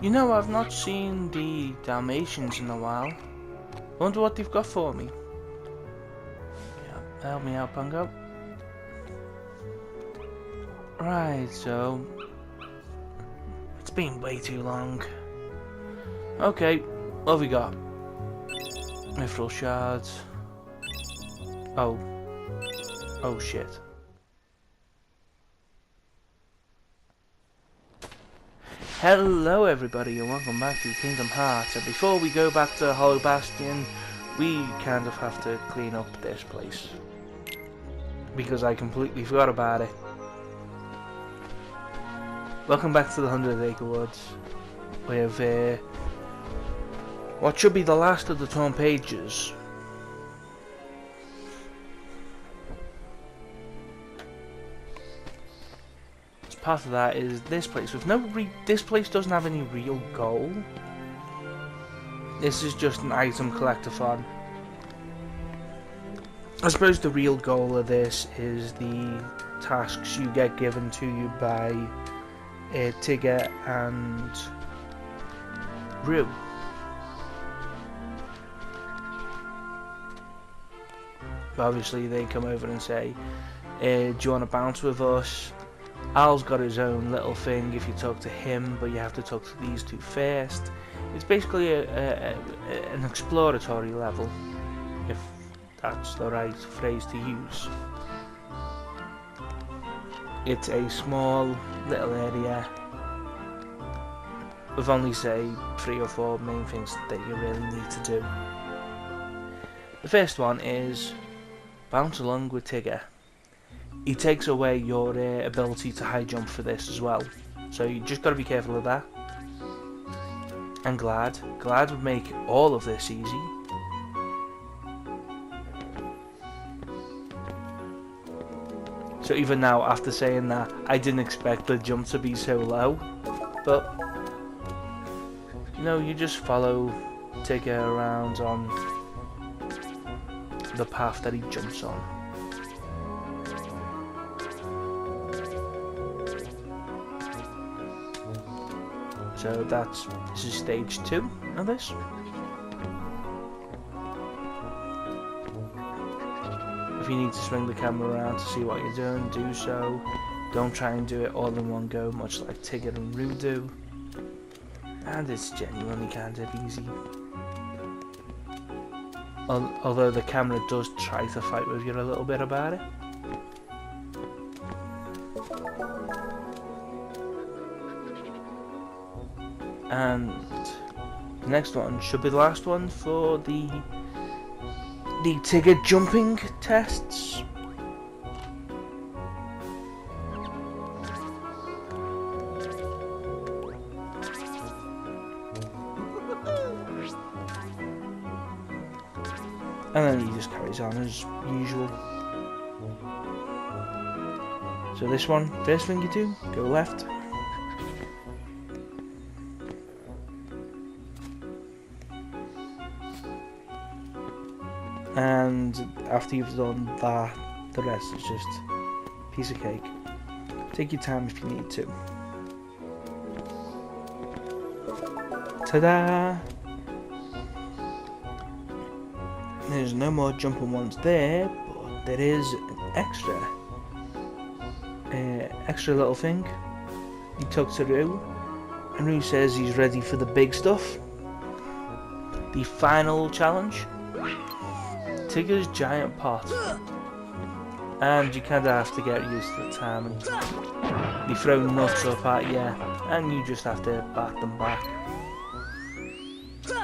You know, I've not seen the Dalmatians in a while. Wonder what they've got for me. Yeah, help me out, Pungo. Right, so... It's been way too long. Okay, what have we got? Mithril shards. Oh. Oh shit. Hello everybody and welcome back to Kingdom Hearts, and before we go back to Hollow Bastion, we kind of have to clean up this place. Because I completely forgot about it. Welcome back to the 100 Acre Woods. We have what should be the last of the torn pages. Part of that is this place with this place doesn't have any real goal. This is just an item collectathon. I suppose the real goal of this is the tasks you get given to you by Tigger and Rue. Obviously they come over and say, do you want to bounce with us? Al's got his own little thing if you talk to him, but you have to talk to these two first. It's basically an exploratory level, if that's the right phrase to use. It's a small little area with only, say, 3 or 4 main things that you really need to do. The first one is bounce along with Tigger. He takes away your ability to high jump for this as well, so you just got to be careful of that. And Glad would make all of this easy. So even now, after saying that, I didn't expect the jump to be so low, but you know, you just follow Tigger around on the path that he jumps on. So this is stage 2 of this. If you need to swing the camera around to see what you're doing, do so. Don't try and do it all in one go, much like Tigger and Rue do. And it's genuinely kind of easy. Although the camera does try to fight with you a little bit about it. And the next one should be the last one for the Tigger jumping tests. And then he just carries on as usual. So this one, first thing you do, go left. And after you've done that, the rest is just a piece of cake. Take your time if you need to. Ta-da! There's no more jumping ones there, but there is an extra little thing. You talk to Rue, and Rue says he's ready for the big stuff. The final challenge. Tigger's giant pot, and you kind of have to get used to the timing. They throw nuts up at you, and you just have to bat them back.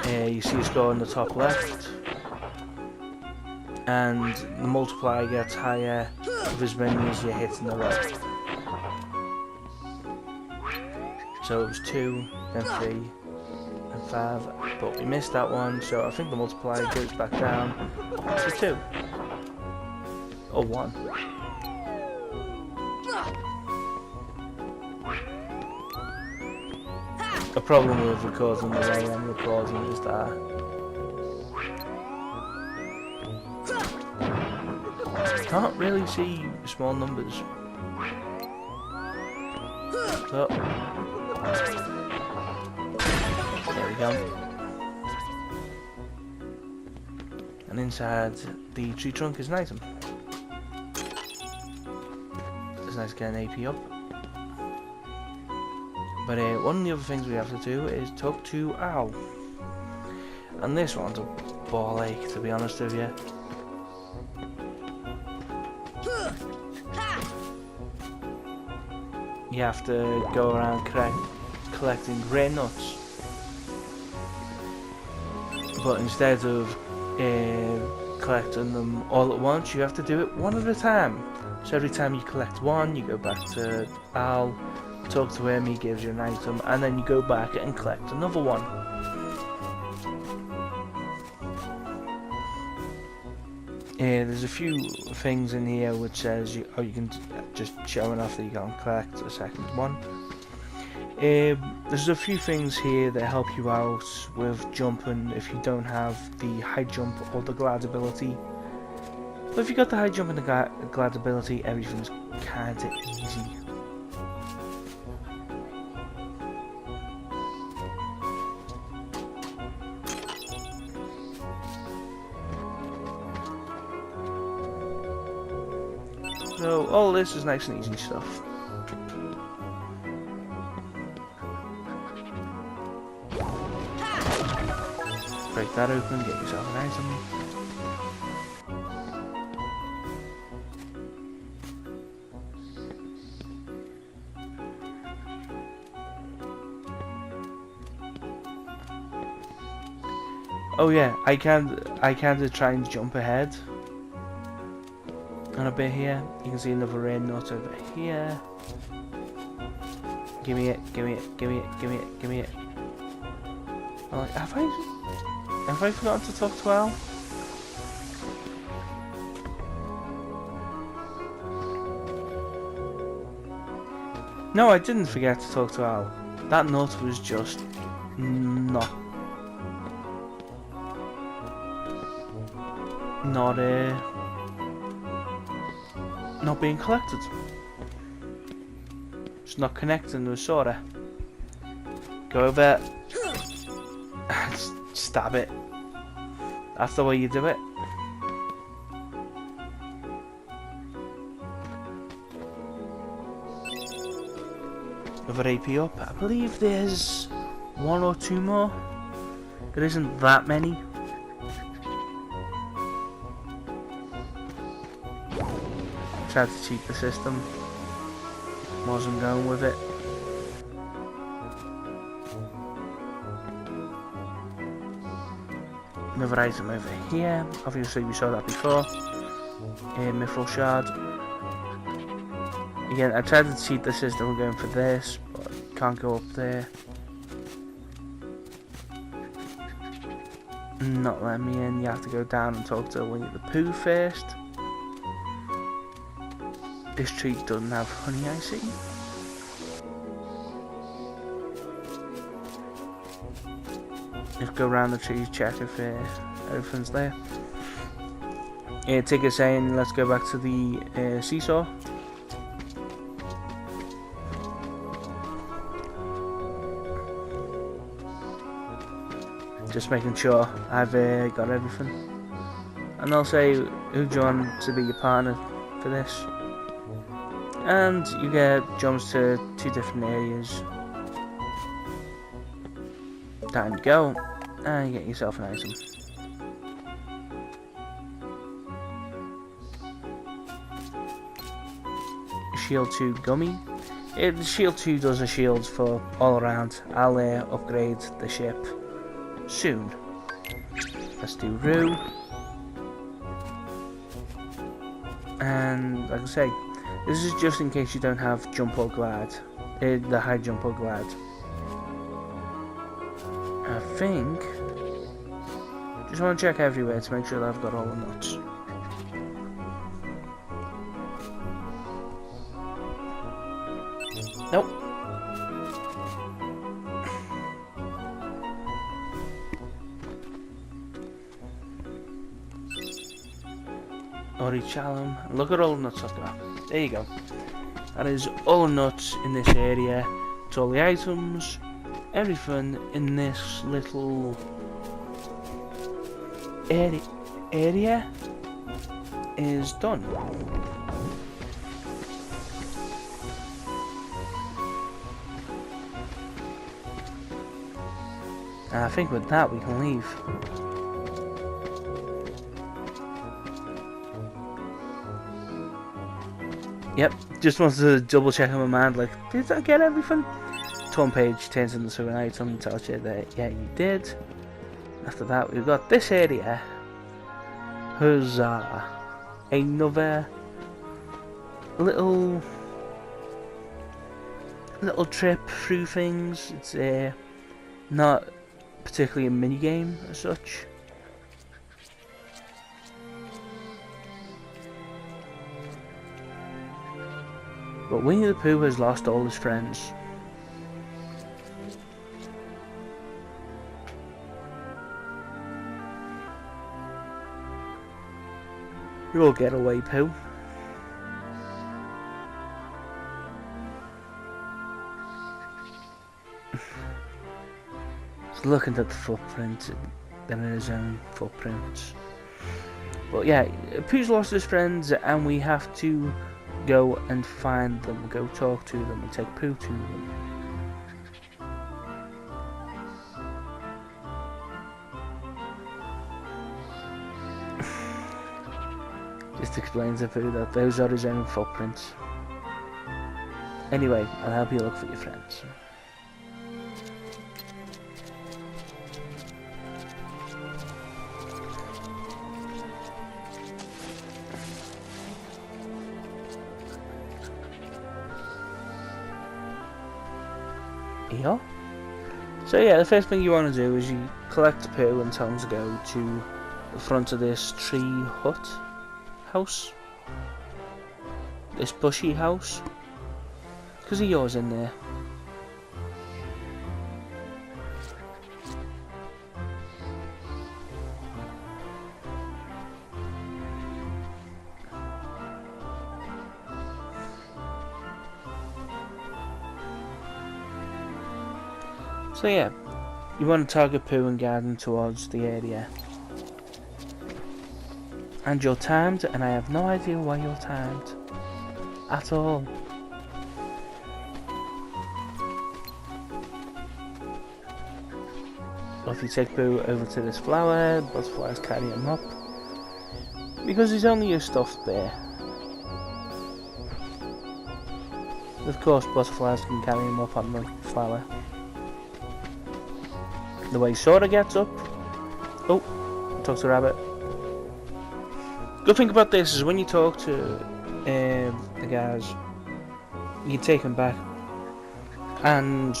You see a score on the top left, and the multiplier gets higher with as many as you hit in the row. So it was 2, then 3, and 5, but we missed that one, so I think the multiplier goes back down to 2 or 1. A problem with recording the way I'm recording is that I can't really see small numbers. So There we go. And inside the tree trunk is an item. It's nice to get an AP up. But one of the other things we have to do is talk to Owl. And this one's a ball ache, to be honest with you. You have to go around collecting grey nuts. But instead of collecting them all at once, you have to do it one at a time. So every time you collect one, you go back to Al, talk to him, he gives you an item, and then you go back and collect another one. There's a few things in here which says you can just showing off that you can't collect a second one. There's a few things here that help you out with jumping if you don't have the high jump or the glide ability. But if you got the high jump and the glide ability, everything's kinda easy. So all this is nice and easy stuff. Break that open, get yourself an item. Oh yeah, I can try and jump ahead. And a bit here, you can see another rain nut over here. Give me it, give me it, give me it, give me it, give me it. I'm like, have I forgotten to talk to Al? No, I didn't forget to talk to Al. That nut was just not being collected. Just not connecting to a sorta. Go over. Stab it. That's the way you do it. Another AP up. I believe there's one or two more. There isn't that many. Tried to cheat the system. Wasn't going with it. Another item over here. Obviously we saw that before. A mithril shard. Again, I tried to cheat the system going for this, but can't go up there. Not letting me in. You have to go down and talk to Winnie the Pooh first. This tree doesn't have honey, I see. Just go around the trees, check if everything's there. Tigger's saying, let's go back to the seesaw. Just making sure I've got everything. And they'll say, who do you want to be your partner for this? And you get jumps to 2 different areas. Time to go, and you get yourself an item. Shield 2 gummy. Shield 2 does a shield for all around. I'll upgrade the ship soon. Let's do Roo. And like I say, this is just in case you don't have jump or glide. The high jump or glide. I think. Just want to check everywhere to make sure that I've got all the nuts. Nope. Already challenge. Look at all the nuts I've got. There you go. That is all the nuts in this area. It's all the items. everything in this little area is done. And I think with that we can leave. Yep, just wanted to double check in my mind, like, did I get everything? Torn page turns into an item, tells you that, yeah, you did. After that, we've got this area. Huzzah! Another little trip through things. It's not particularly a mini game as such. But Winnie the Pooh has lost all his friends. You'll get away, Pooh. He's looking at the footprint, then at his own footprints. But yeah, Pooh's lost his friends, and we have to go and find them, go talk to them, and take Pooh to them. Just explains to Pooh that those are his own footprints. Anyway, I'll help you look for your friends. Yeah. So yeah, the first thing you want to do is you collect Pooh and tell him to go to the front of this tree hut house, this bushy house, because he yours in there. So yeah, you want to target Pooh and guide him towards the area. And you're timed, and I have no idea why you're timed. At all. Well, if you take Pooh over to this flower, butterflies carry him up. Because he's only a stuffed bear. Of course, butterflies can carry him up on the flower. The way Sora gets up. Oh, talks to Rabbit. Good thing about this is when you talk to the guys, you can take them back, and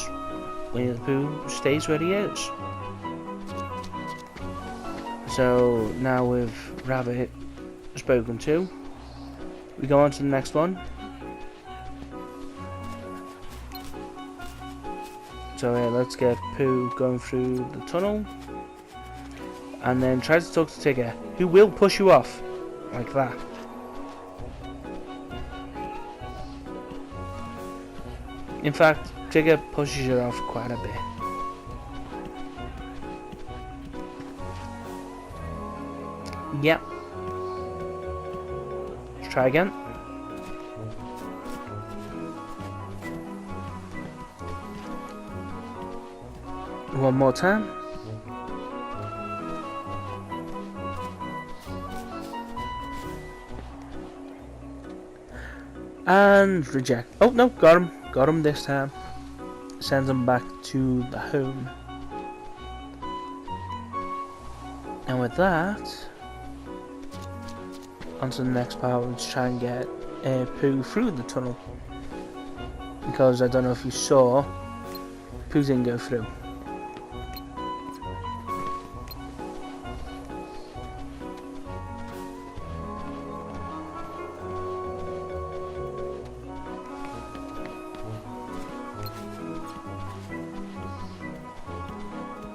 Winnie the Pooh stays where he is. So now with Rabbit spoken to, we go on to the next one. So let's get Pooh going through the tunnel, and then try to talk to Tigger, who will push you off, like that. In fact, Tigger pushes you off quite a bit. Yep. Let's try again. One more time. And reject. Oh no, got him. Got him this time. Sends him back to the home. And with that, on to the next part. Let's try and get Pooh through the tunnel. Because I don't know if you saw, Pooh didn't go through.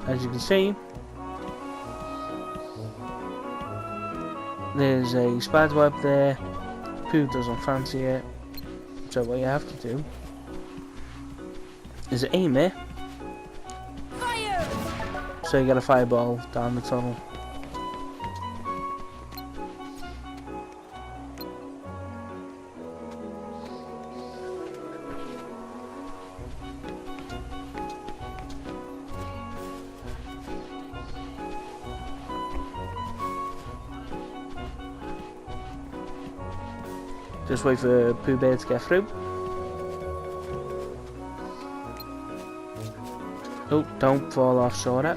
As you can see, there's a spider web there. Pooh doesn't fancy it, so what you have to do is aim it So you get a fireball down the tunnel. Just wait for Pooh Bear to get through. Oh, don't fall off, Sora.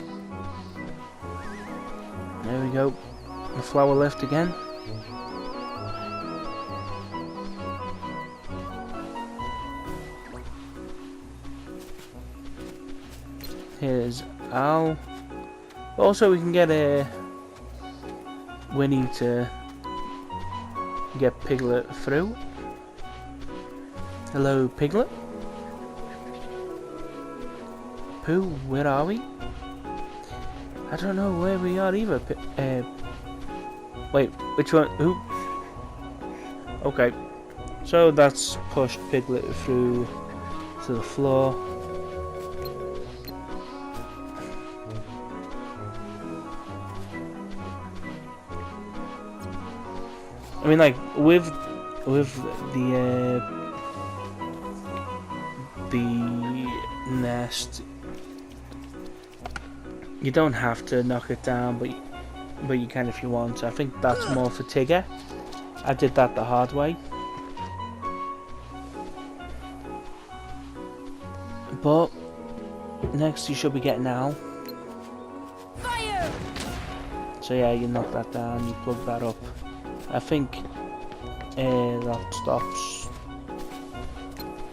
There we go. The flower lift again. Here's Al. Also, we can get a Winnie to get Piglet through. Hello, Piglet. Pooh, where are we? I don't know where we are either. Wait, which one? Who? Okay, so that's pushed Piglet through to the floor. I mean, like with the nest, you don't have to knock it down, but you can if you want. I think that's more for Tigger. I did that the hard way. But next you should be getting Al. Fire! So yeah, you knock that down, you plug that up. I think that stops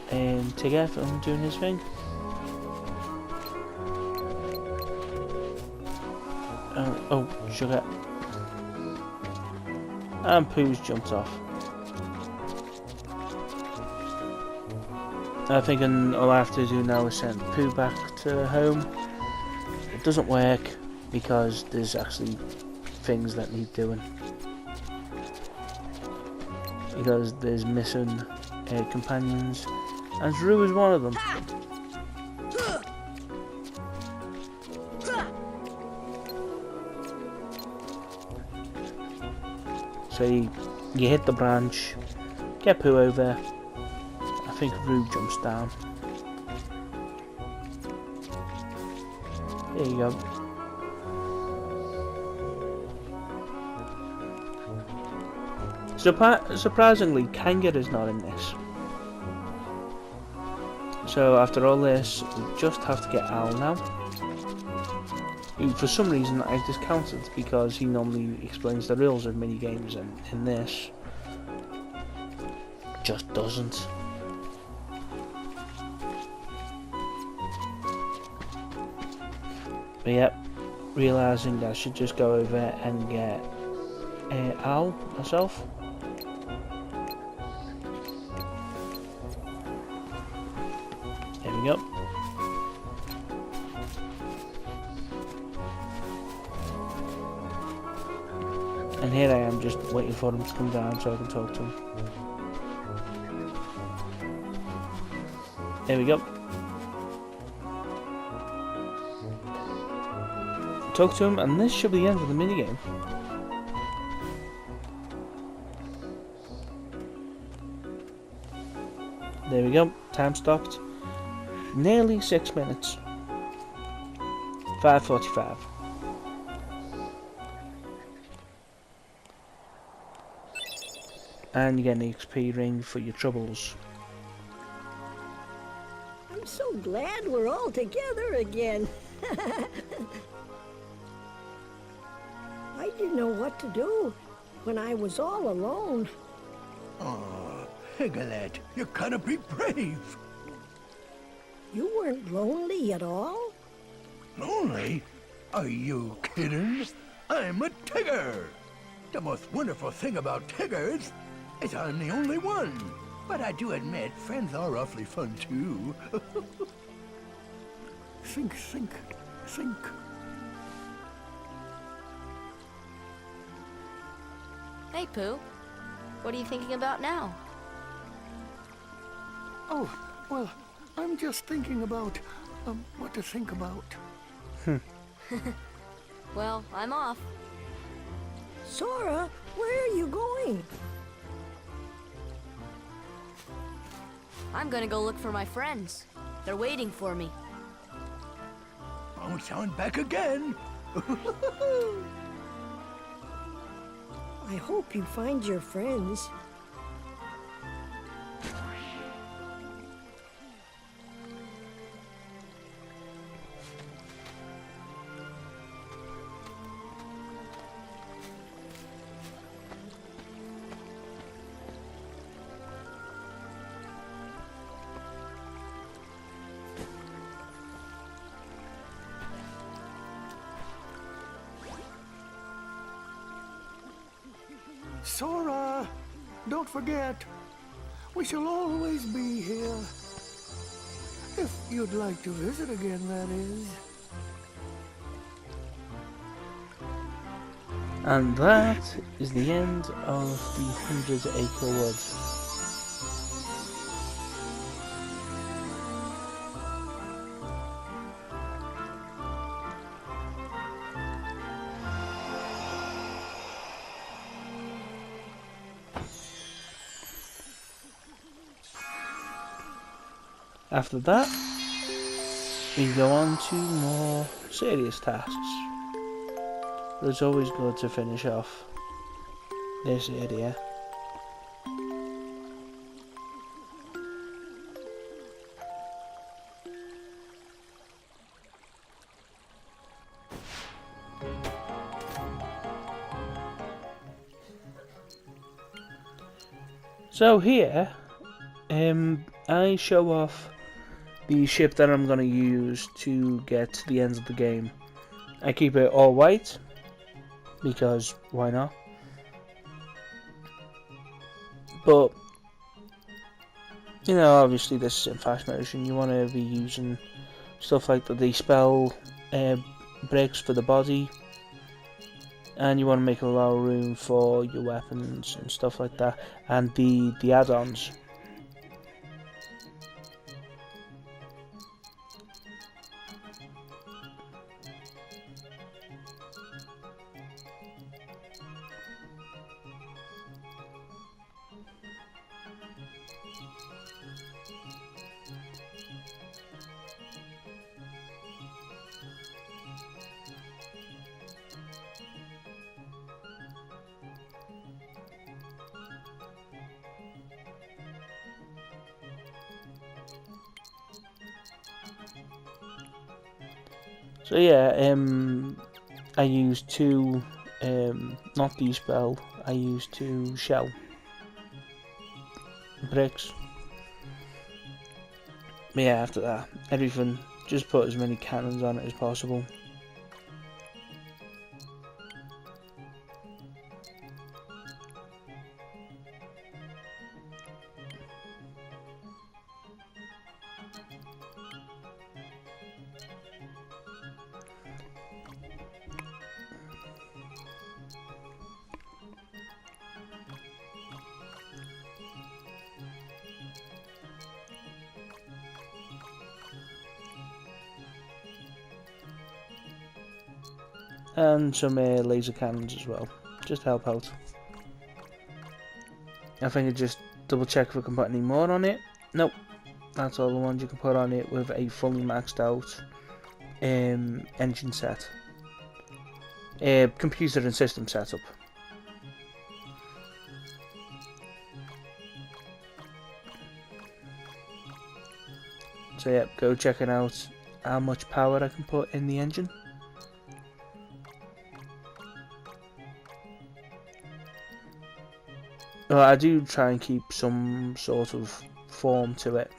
Tigger from doing his thing. Oh, sugar. And Pooh's jumped off. I think all I have to do now is send Pooh back to home. It doesn't work because there's actually things that need doing. Because there's missing companions, and Roo is one of them. So you hit the branch, get Pooh over. I think Roo jumps down. There you go. Surprisingly, Kanga is not in this. So after all this, we just have to get Al now. Who, for some reason, I discounted because he normally explains the rules of minigames, and in this, just doesn't. But yep, realising that I should just go over and get Al myself. There we go. And here I am just waiting for him to come down so I can talk to him. There we go. Talk to him, and this should be the end of the minigame. There we go, time stopped. Nearly 6 minutes. 5:45. And you get an XP ring for your troubles. I'm so glad we're all together again. I didn't know what to do when I was all alone. Oh, Piglet, you gotta be brave. You weren't lonely at all? Lonely? Are you kidding? I'm a Tigger. The most wonderful thing about Tiggers is I'm the only one. But I do admit, friends are awfully fun too. Think, think, think. Hey, Pooh. What are you thinking about now? Oh, well, I'm just thinking about, what to think about. Well, I'm off. Sora, where are you going? I'm gonna go look for my friends. They're waiting for me. Bounce on back again. I hope you find your friends. Sora, don't forget, we shall always be here. If you'd like to visit again, that is. And that is the end of the 100 Acre Wood. After that, we go on to more serious tasks. But it's always good to finish off this area. So here, I show off the ship that I'm going to use to get to the end of the game. I keep it all white, because why not? But, you know, obviously this is in fast motion, you want to be using stuff like the dispel bricks for the body, and you want to make a lot of room for your weapons and stuff like that, and the add-ons. So yeah, I used two, not dispel, I used two shell bricks. But yeah, after that, everything, just put as many cannons on it as possible. And some laser cannons as well, just to help out. I think I just double check if I can put any more on it. Nope, that's all the ones you can put on it with a fully maxed out engine set. Computer and system setup. So yeah, go checking out how much power I can put in the engine. Well, I do try and keep some sort of form to it,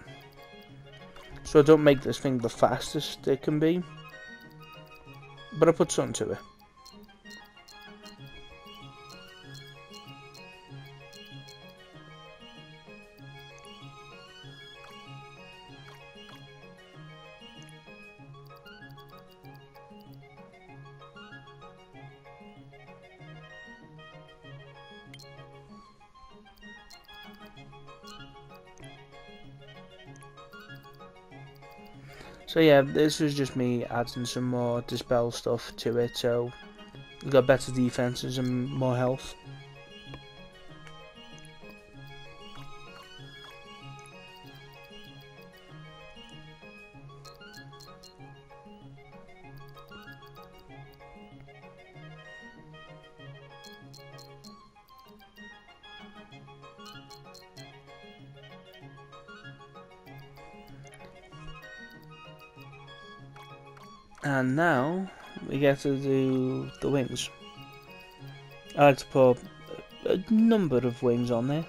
so I don't make this thing the fastest it can be, but I put something to it. So yeah, this was just me adding some more dispel stuff to it, so we've got better defenses and more health. And now we get to do the wings. I like to put a number of wings on there.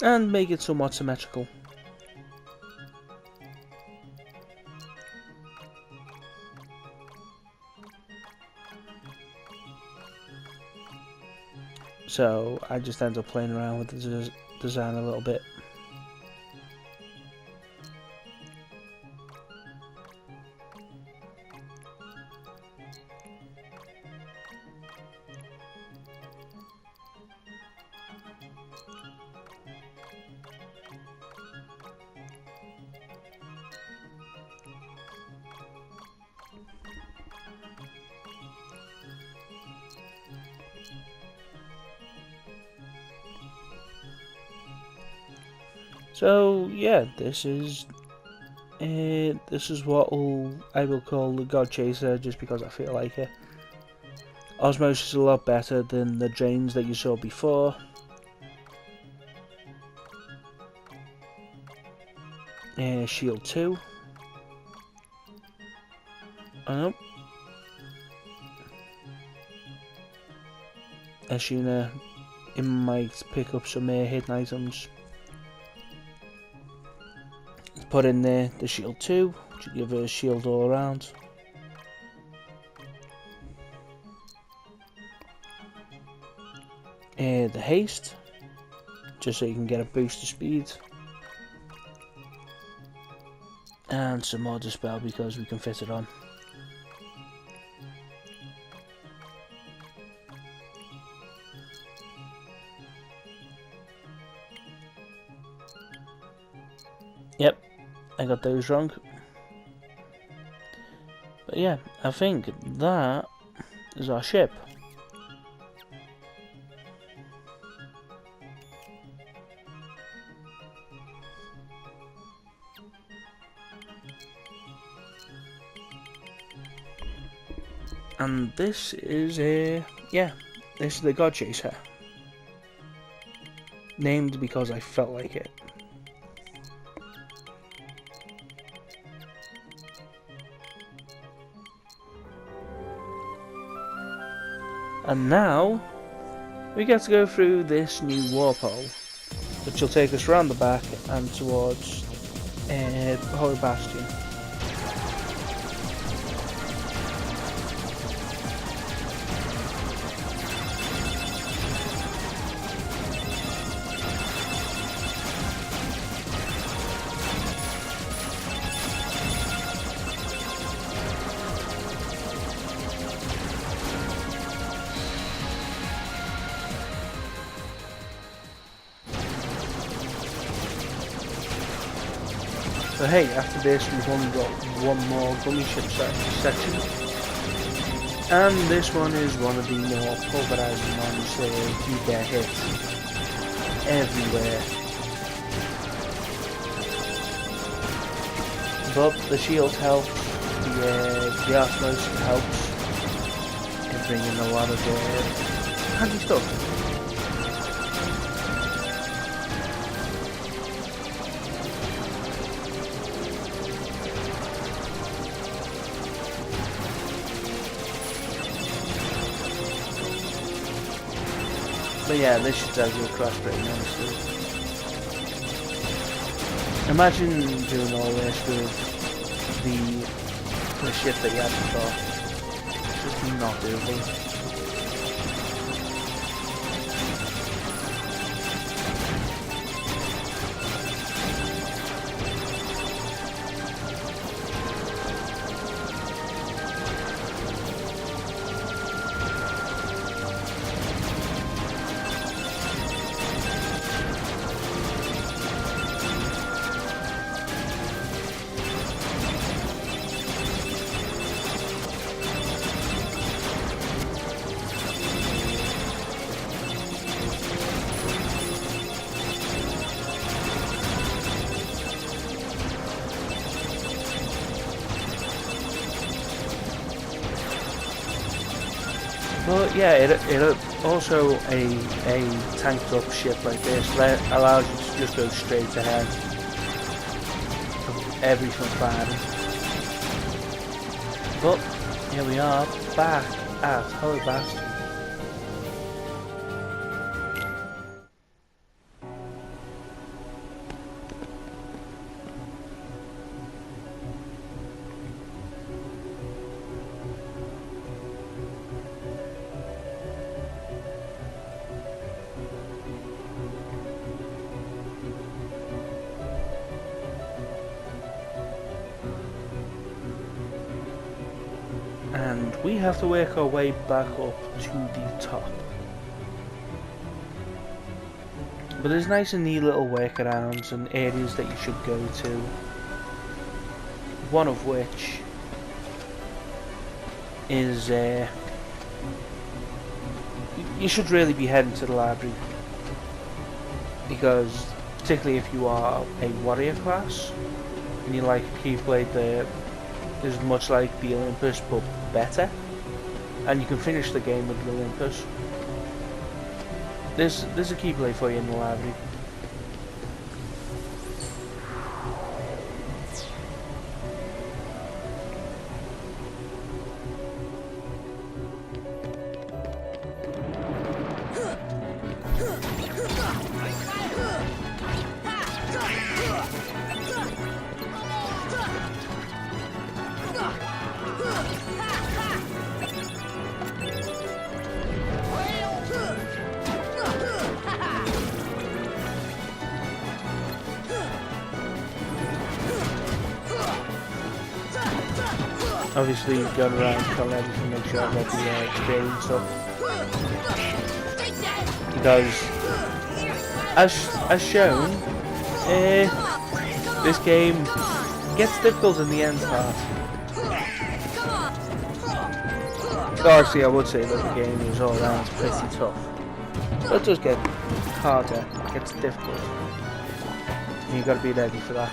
And make it somewhat symmetrical. So I just end up playing around with the design a little bit. So yeah, this is what I will call the God Chaser, just because I feel like it. Osmosis is a lot better than the drains that you saw before. Shield 2. Oh no. Ashuna, it might pick up some hidden items. Put in there the shield 2, which will give her a shield all around. The haste, just so you can get a boost of speed. And some more dispel because we can fit it on. Yep, I got those wrong. But yeah, I think that is our ship. And this is this is the God Chaser. Named because I felt like it. And now we get to go through this new warp hole, which will take us around the back and towards Holy Bastion. So hey, after this we've only got one more gummy ship section, and this one is one of the more pulverizing ones, so you get hit everywhere. But the shield helps, the osmosis helps in bringing a lot of handy stuff. But yeah, this should drag you across pretty nicely. Imagine doing all this with the ship that you had before. It's just not doable. But yeah, it also a tanked up ship like this that allows you to just go straight ahead of everything firing. But here we are back at Bastion. And we have to work our way back up to the top. But there's nice and neat little workarounds and areas that you should go to. One of which is you should really be heading to the library, because particularly if you are a warrior class and you like a keyblade that is much like the Olympus but better, and you can finish the game with the Olympus. There's a keyblade for you in the library. Obviously you've got around kill everything, make sure I've got the experience up. Because as shown, this game gets difficult in the end part. So actually I would say that the game is all around pretty tough. But it does get harder, it gets difficult. And you've got to be ready for that.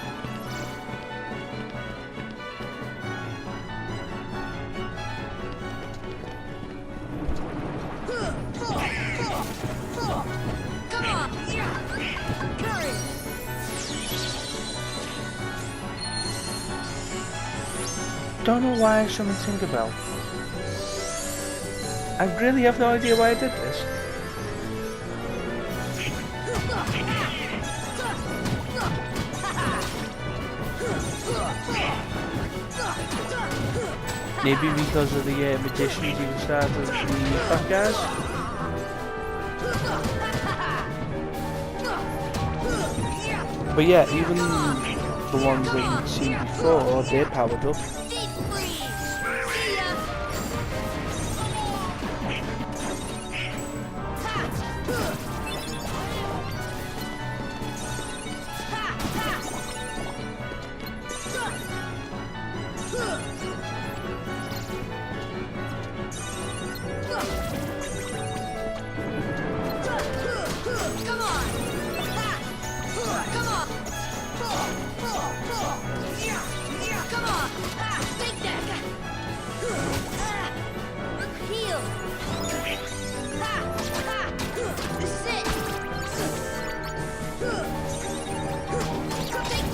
Don't know why I shouldn't think about. I really have no idea why I did this. Maybe because of the magicians you started the fat guys? But yeah, even the ones that you'd seen before, they're powered up.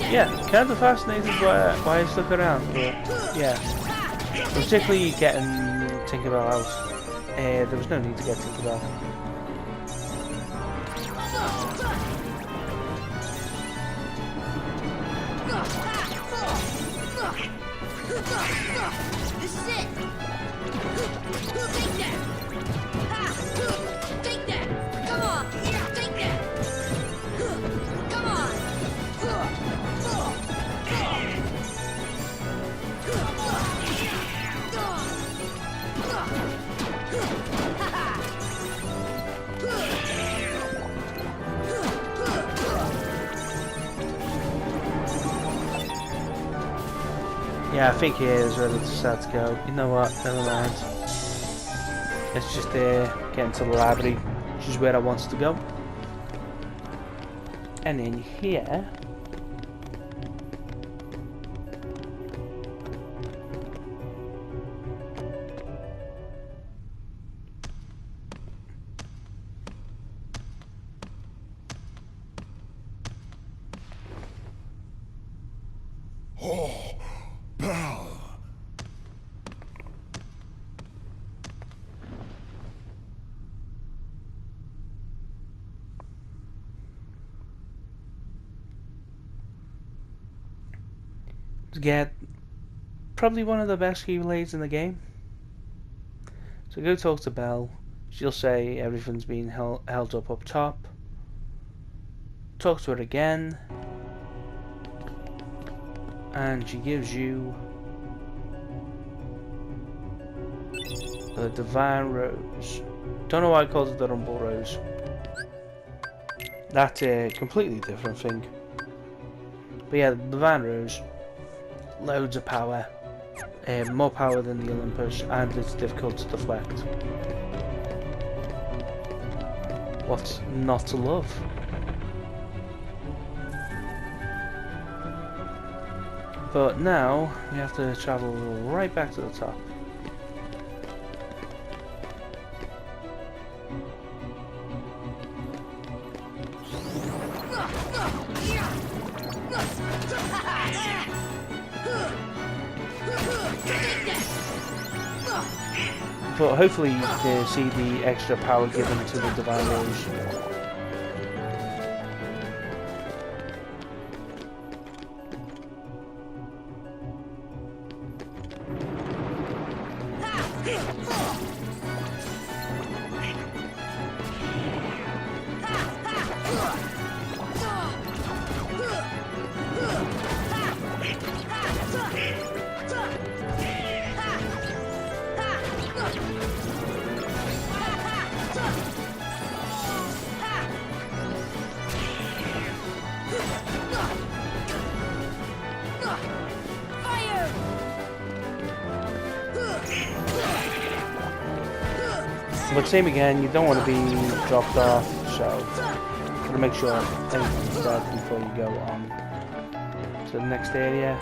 Yeah, kind of fascinated why I stuck around, but yeah. Particularly getting Tinkerbell out. There was no need to get Tinkerbell. This is it! Take that! Take that! Come on! Take that! Come on! Yeah, I think he is ready to start to go. You know what? Never mind. Let's just get into the library, which is where I wanted to go. And in here, to get probably one of the best keyblades in the game. So go talk to Belle. She'll say everything's being held up top. Talk to her again. And she gives you the Divine Rose. Don't know why I called it the Rumble Rose. That's a completely different thing. But yeah, the Divine Rose. Loads of power. More power than the Olympus, and it's difficult to deflect. What's not to love? But now, we have to travel right back to the top. But hopefully you can see the extra power given to the Divine Rose. But same again, you don't want to be dropped off, so gotta make sure everything's dead before you go on to the next area.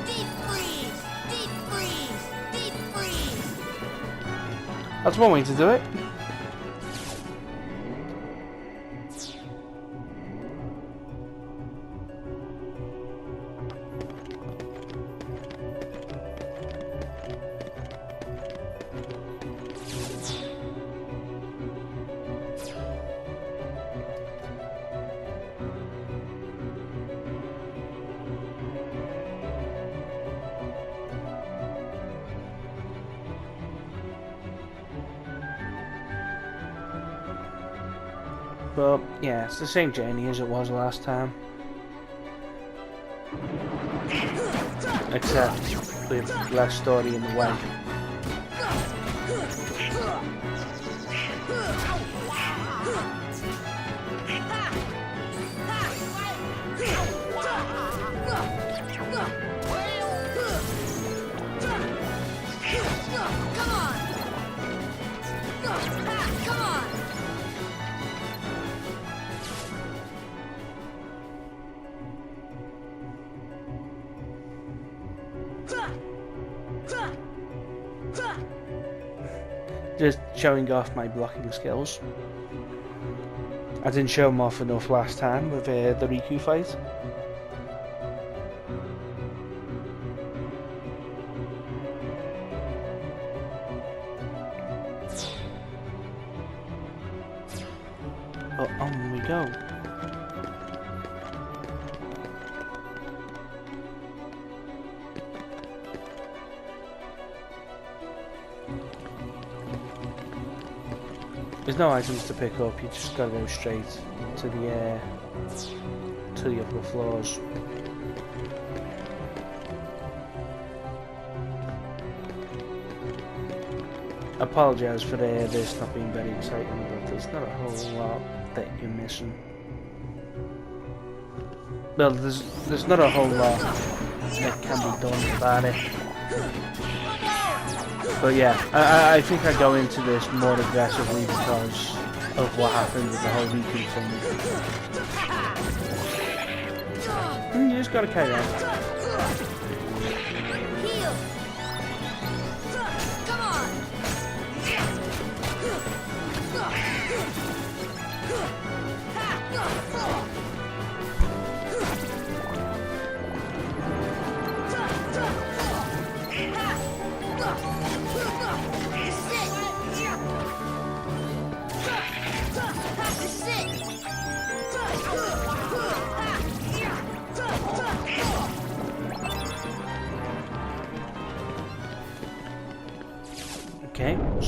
Deep freeze! Deep freeze! Deep freeze! That's one way to do it. But yeah, it's the same journey as it was last time. Except with less story in the way. Just showing off my blocking skills. I didn't show them off enough last time with the Riku fight. But on we go. There's no items to pick up, you just gotta go straight to the upper floors. I apologise for this not being very exciting, but there's not a whole lot that you're missing. Well, there's not a whole lot that can be done about it. But yeah, I think I go into this more aggressively because of what happened with the whole Riku thing. You just gotta carry on. Heal! Come on!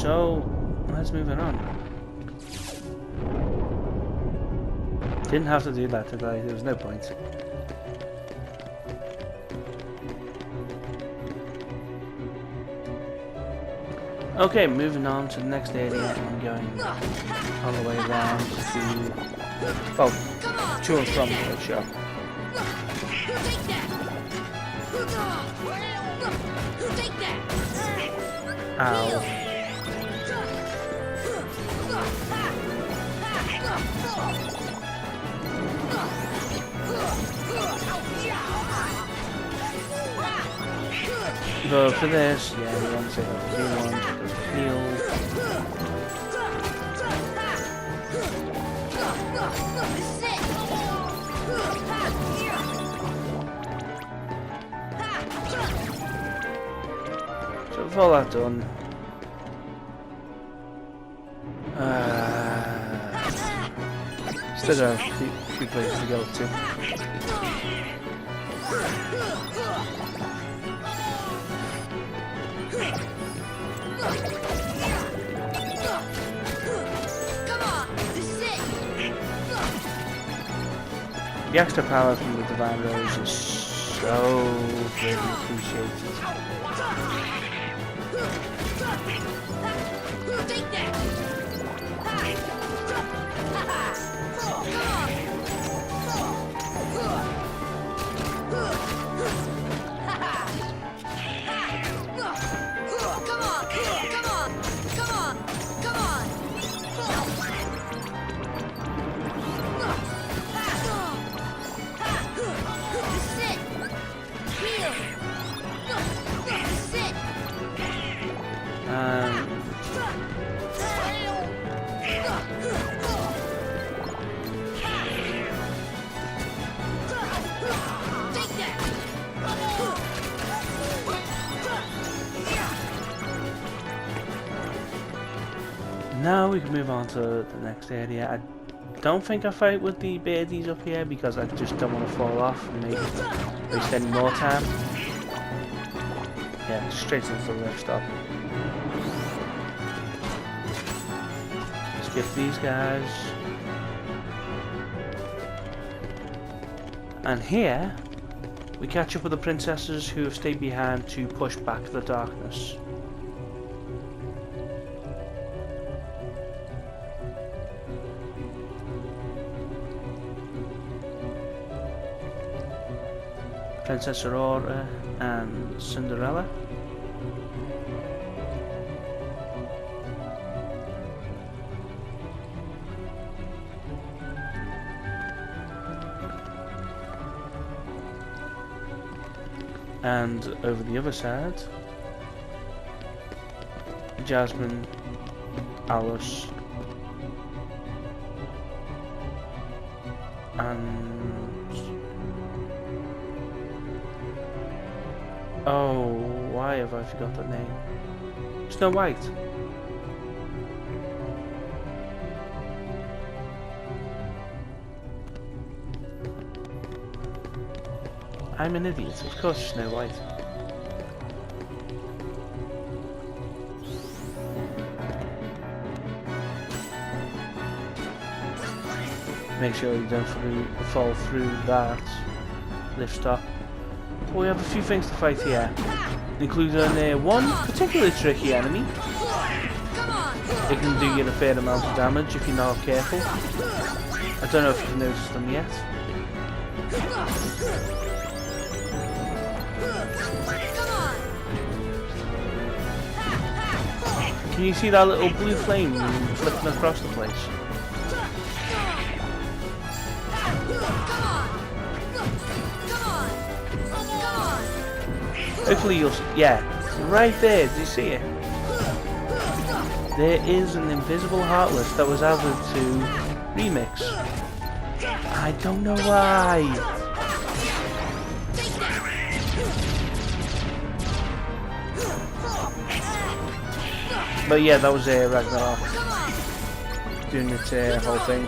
So, let's move it on. Didn't have to do that, did I? There was no point. Okay, moving on to the next area. I'm going all the way around to, well, to and from the workshop. Ow. But for this, yeah, we want to do one because of heal. So with all that done, still got a few places to go to. The extra power from the Divine Rose is so greatly appreciated. Now we can move on to the next area. I don't think I fight with the birdies up here because I just don't want to fall off and maybe waste any more time. Yeah, just straight into the lift stop. Skip these guys. And here we catch up with the princesses who have stayed behind to push back the darkness. Princess Aurora and Cinderella. And over the other side, Jasmine, Alice, and oh, why have I forgot that name? Snow White. I'm an idiot, of course Snow White. Make sure you don't fall through that lift stop. But we have a few things to fight here, including one particularly tricky enemy. It can do you a fair amount of damage if you're not careful. I don't know if you've noticed them yet. Can you see that little blue flame flicking across the place? Hopefully you'll see, yeah, right there, do you see it? There is an invisible heartless that was added to Remix. I don't know why. But yeah, that was Ragnarok doing its whole thing.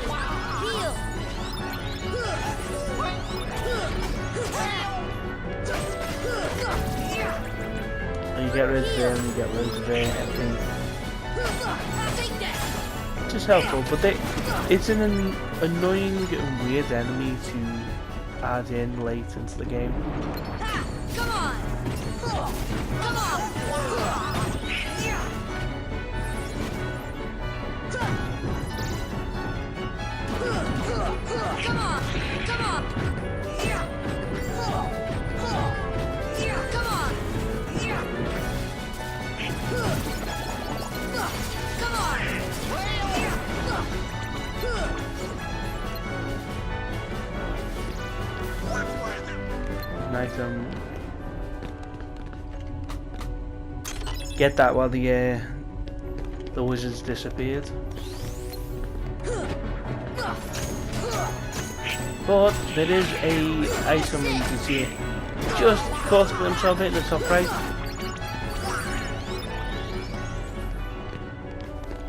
And you get rid of them, you get rid of everything. which is helpful, but it's an annoying and weird enemy to add in late into the game. Come on! Come on! Come on! Come on! Come on! Come on! Nice, get that while the wizards disappeared. But there is a item you can see it. Just caught a glimpse of it in the top right.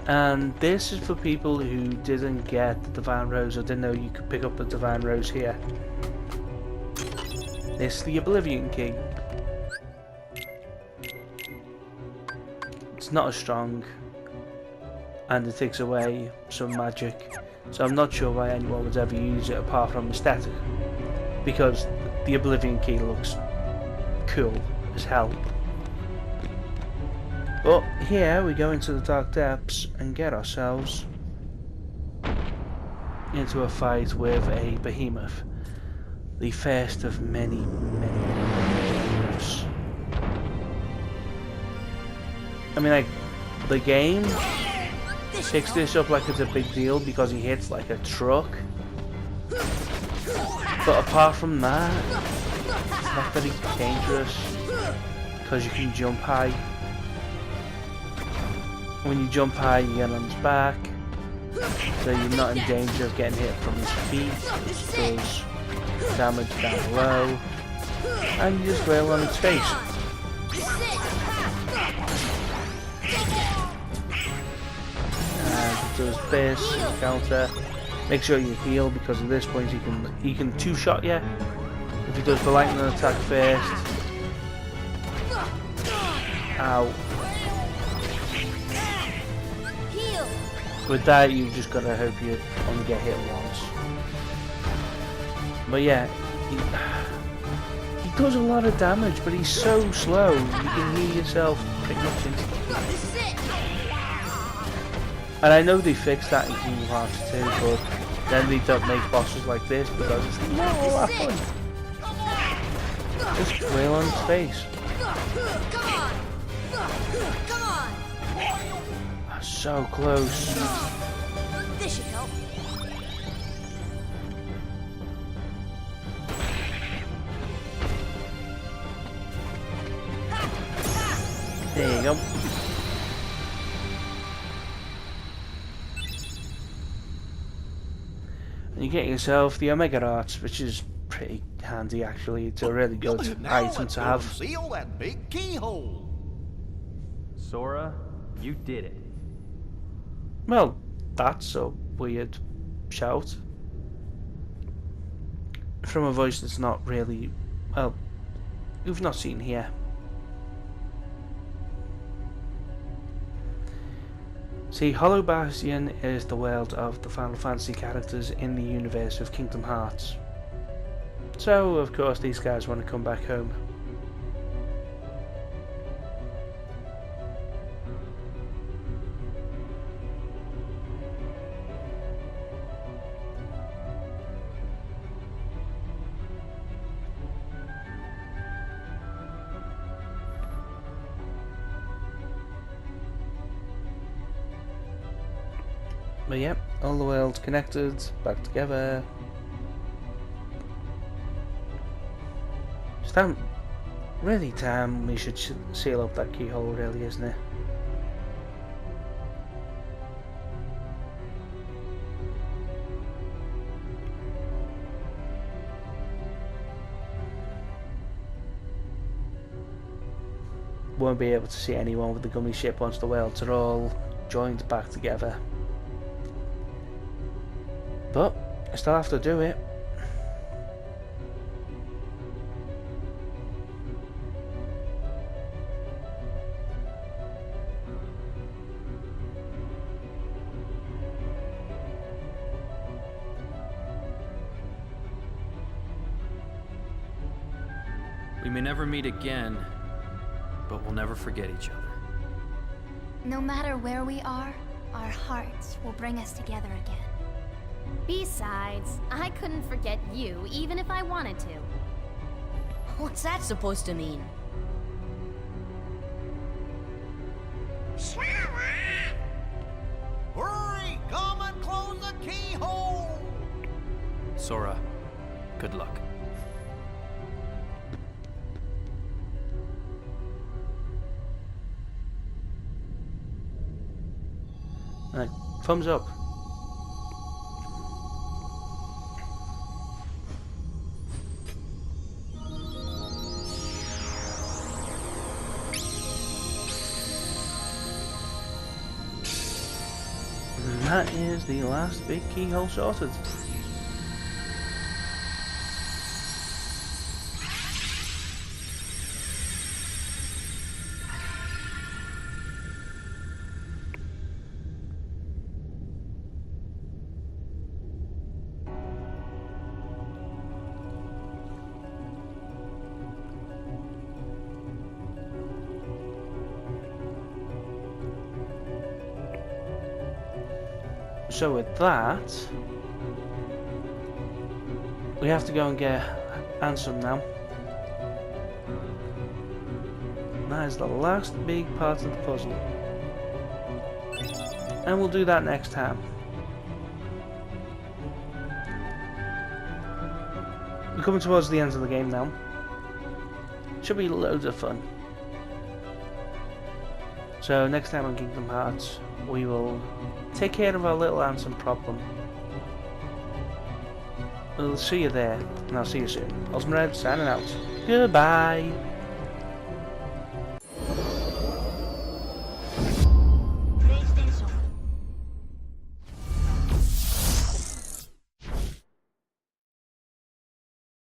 And this is for people who didn't get the Divine Rose or didn't know you could pick up the Divine Rose here. This is the Oblivion Key. It's not as strong, and it takes away some magic, so I'm not sure why anyone would ever use it apart from aesthetic, because the Oblivion Key looks cool as hell. But here we go into the Dark Depths and get ourselves into a fight with a behemoth. The first of many behemoths. I mean, like, the game picks this up like it's a big deal because he hits like a truck. But apart from that, it's not very dangerous because you can jump high. When you jump high, you get on his back, so you're not in danger of getting hit from his feet, which does damage down below, and you just wail on its face. And it does this, counter. Make sure you heal because at this point he can two-shot you. If he does the lightning attack first. Ow. With that, you've just got to hope you only get hit once. But yeah, he does a lot of damage, but he's so slow, you can heal yourself pretty much instantly. And I know they fixed that in Kingdom Hearts 2, but then they don't make bosses like this because it's not all that fun. Just wail on his face. So close. This should help. There you go. And you get yourself the Omega Arts, which is pretty handy actually. It's a really good item to have. Seal that big keyhole. Sora, you did it. Well, that's a weird shout. From a voice that's not really, well, you've not seen here. See, Hollow Bastion is the world of the Final Fantasy characters in the universe of Kingdom Hearts. So, of course, these guys want to come back home. But yep, all the worlds connected, back together. It's really time we should seal up that keyhole, really, isn't it? Won't be able to see anyone with the gummy ship once the worlds are all joined back together. But I still have to do it. We may never meet again, but we'll never forget each other. No matter where we are, our hearts will bring us together again. Besides, I couldn't forget you, even if I wanted to. What's that supposed to mean? Hurry! Come and close the keyhole! Sora, good luck. Thumbs up. And that is the last big keyhole sorted. So with that, we have to go and get Ansem now. That is the last big part of the puzzle. And we'll do that next time. We're coming towards the end of the game now. Should be loads of fun. So next time on Kingdom Hearts, we will take care of our little Ansem problem. We'll see you there, and I'll see you soon. Osmond signing out. Goodbye.